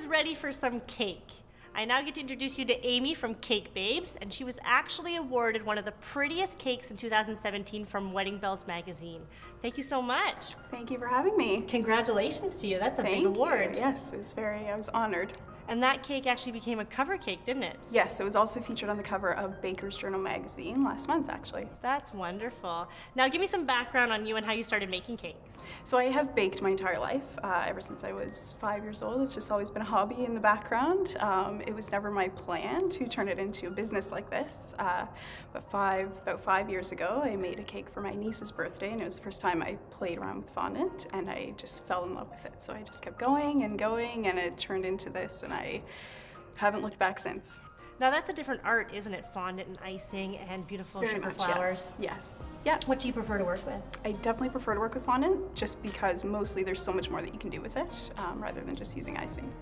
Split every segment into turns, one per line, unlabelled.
is ready for some cake. I now get to introduce you to Amy from Cake Babes, and she was actually awarded one of the prettiest cakes in 2017 from Wedding Bells magazine. Thank you so much.
Thank you for having me.
Congratulations to you. That's a big
Thank
award.
you. Yes, I was honored.
And that cake actually became a cover cake, didn't it?
Yes, it was also featured on the cover of Baker's Journal magazine last month, actually.
That's wonderful. Now give me some background on you and how you started making cakes.
So I have baked my entire life, ever since I was 5 years old. It's just always been a hobby in the background. It was never my plan to turn it into a business like this. But about 5 years ago, I made a cake for my niece's birthday, and it was the first time I played around with fondant, and I just fell in love with it. So I just kept going, and it turned into this, and I haven't looked back since.
Now that's a different art, isn't it? Fondant and icing and beautiful
Very
sugar
much,
flowers.
yes. Yeah.
What do you prefer to work with?
I definitely prefer to work with fondant, just because mostly there's so much more that you can do with it, rather than just using icing.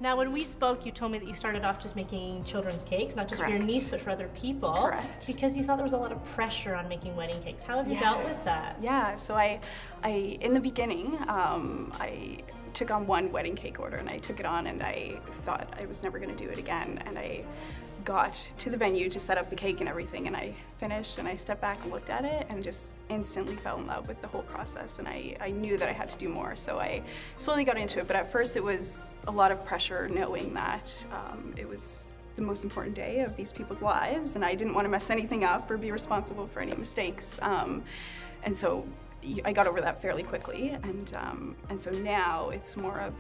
Now when we spoke, you told me that you started off just making children's cakes, not just for your
Correct.
niece, but for other people.
Correct.
Because you thought there was a lot of pressure on making wedding cakes. How have you dealt with that?
Yeah, so I in the beginning, I took on one wedding cake order, and I took it on, and I thought I was never gonna do it again, and I got to the venue to set up the cake and everything, and I finished, and I stepped back and looked at it and just instantly fell in love with the whole process, and I knew that I had to do more, so I slowly got into it. But at first it was a lot of pressure, knowing that it was the most important day of these people's lives, and I didn't want to mess anything up or be responsible for any mistakes, and so I got over that fairly quickly, and so now it's more of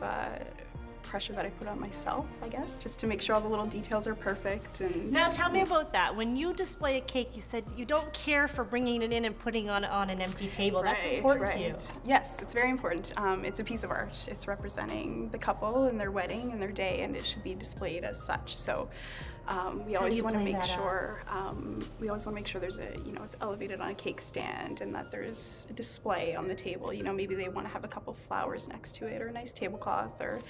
pressure that I put on myself, I guess, just to make sure all the little details are perfect. And
now tell me about that. When you display a cake, you said you don't care for bringing it in and putting it on an empty table. That's important to you.
Yes, it's very important. It's a piece of art. It's representing the couple and their wedding and their day, and it should be displayed as such. So we always want to make sure there's it's elevated on a cake stand, and that there's a display on the table. Maybe they want to have a couple flowers next to it, or a nice tablecloth, or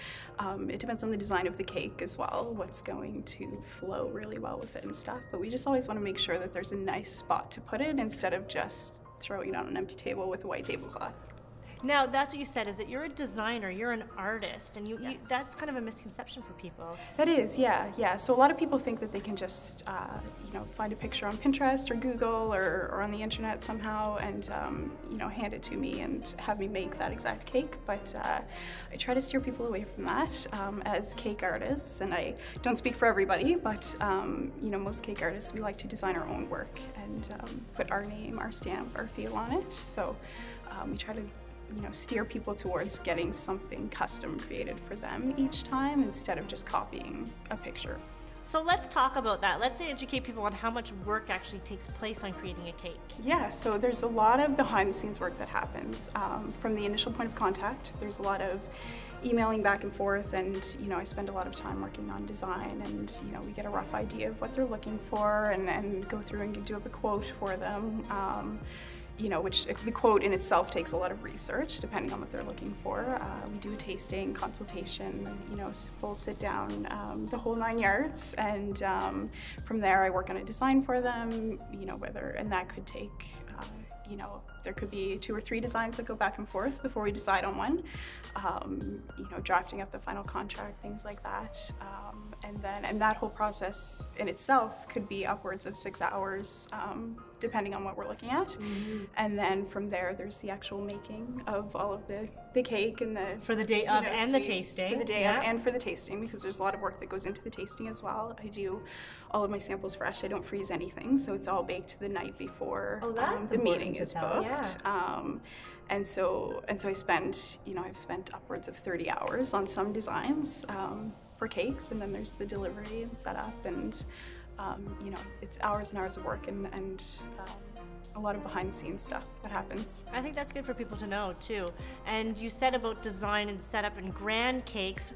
it depends on the design of the cake as well, what's going to flow really well with it and stuff. But we just always want to make sure that there's a nice spot to put it, instead of just throwing it on an empty table with a white tablecloth.
Now, that's what you said, is that you're a designer, you're an artist, and
Yes.
that's kind of a misconception for people.
That is, yeah. So a lot of people think that they can just, find a picture on Pinterest or Google or on the internet somehow, and, hand it to me and have me make that exact cake. But I try to steer people away from that as cake artists, and I don't speak for everybody, but, most cake artists, we like to design our own work and put our name, our stamp, our feel on it. So we try to steer people towards getting something custom created for them each time, instead of just copying a picture.
So let's talk about that. Let's educate people on how much work actually takes place on creating a cake.
Yeah, so there's a lot of behind the scenes work that happens. From the initial point of contact, there's a lot of emailing back and forth, and I spend a lot of time working on design, and we get a rough idea of what they're looking for, and go through and do up a quote for them. Which the quote in itself takes a lot of research, depending on what they're looking for. We do a tasting, consultation, full sit down, the whole 9 yards. And from there, I work on a design for them, and that could take, there could be 2 or 3 designs that go back and forth before we decide on one. Drafting up the final contract, things like that. And that whole process in itself could be upwards of 6 hours, depending on what we're looking at. Mm-hmm. And then from there, there's the actual making of all of the cake and the
for the day of and the tasting.
For the day of and for the tasting, because there's a lot of work that goes into the tasting as well. I do all of my samples fresh. I don't freeze anything, so it's all baked the night before the meeting is booked. Yeah. And so I spend, I've spent upwards of 30 hours on some designs for cakes, and then there's the delivery and setup, and it's hours and hours of work, and a lot of behind the scenes stuff that happens.
I think that's good for people to know too. And you said about design and setup and grand cakes.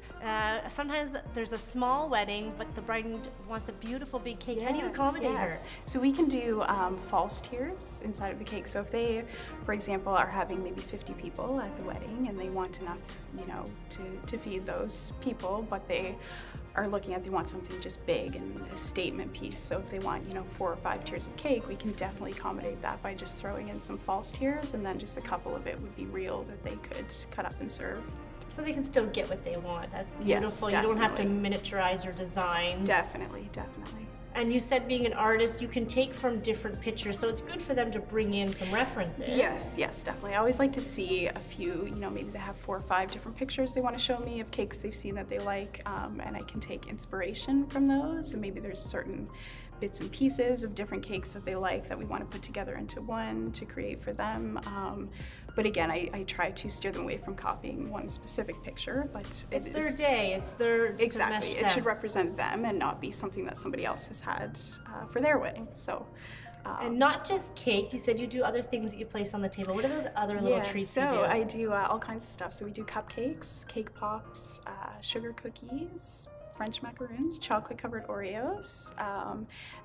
Sometimes there's a small wedding, but the bride wants a beautiful big cake. How do you accommodate her?
So we can do false tiers inside of the cake. So if they, for example, are having maybe 50 people at the wedding, and they want enough, to feed those people, but they want something just big and a statement piece. So if they want, 4 or 5 tiers of cake, we can definitely accommodate that by just throwing in some false tiers, and then just a couple of it would be real that they could cut up and serve.
So they can still get what they want. That's
Yes,
beautiful. You don't have to
definitely.
miniaturize your designs.
Definitely, definitely.
And you said being an artist, you can take from different pictures, so it's good for them to bring in some references.
Yes, yes, definitely. I always like to see a few, you know, maybe they have 4 or 5 different pictures they want to show me of cakes they've seen that they like, and I can take inspiration from those, and maybe there's certain bits and pieces of different cakes that they like that we want to put together into one to create for them. But again, I try to steer them away from copying one specific picture, but
It's their day, it's their
exactly.
to mesh
It
them.
should represent them and not be something that somebody else has had for their wedding. So.
And not just cake, you said you do other things that you place on the table. What are those other little treats you do?
So I do all kinds of stuff. So we do cupcakes, cake pops, sugar cookies, French macaroons, chocolate-covered Oreos,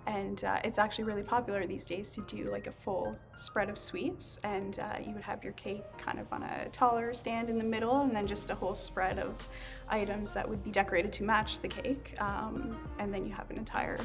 and it's actually really popular these days to do like a full spread of sweets, and you would have your cake kind of on a taller stand in the middle, and then just a whole spread of items that would be decorated to match the cake, and then you have an entire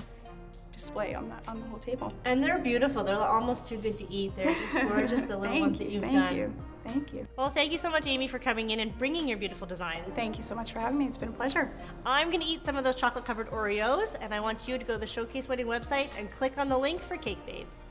display on the whole table.
And they're beautiful. They're almost too good to eat. They're just gorgeous, the little ones that you've done.
Thank you. Thank you.
Well, thank you so much, Amy, for coming in and bringing your beautiful designs.
Thank you so much for having me. It's been a pleasure.
I'm going to eat some of those chocolate-covered Oreos, and I want you to go to the Showcase Wedding website and click on the link for Cake Babes.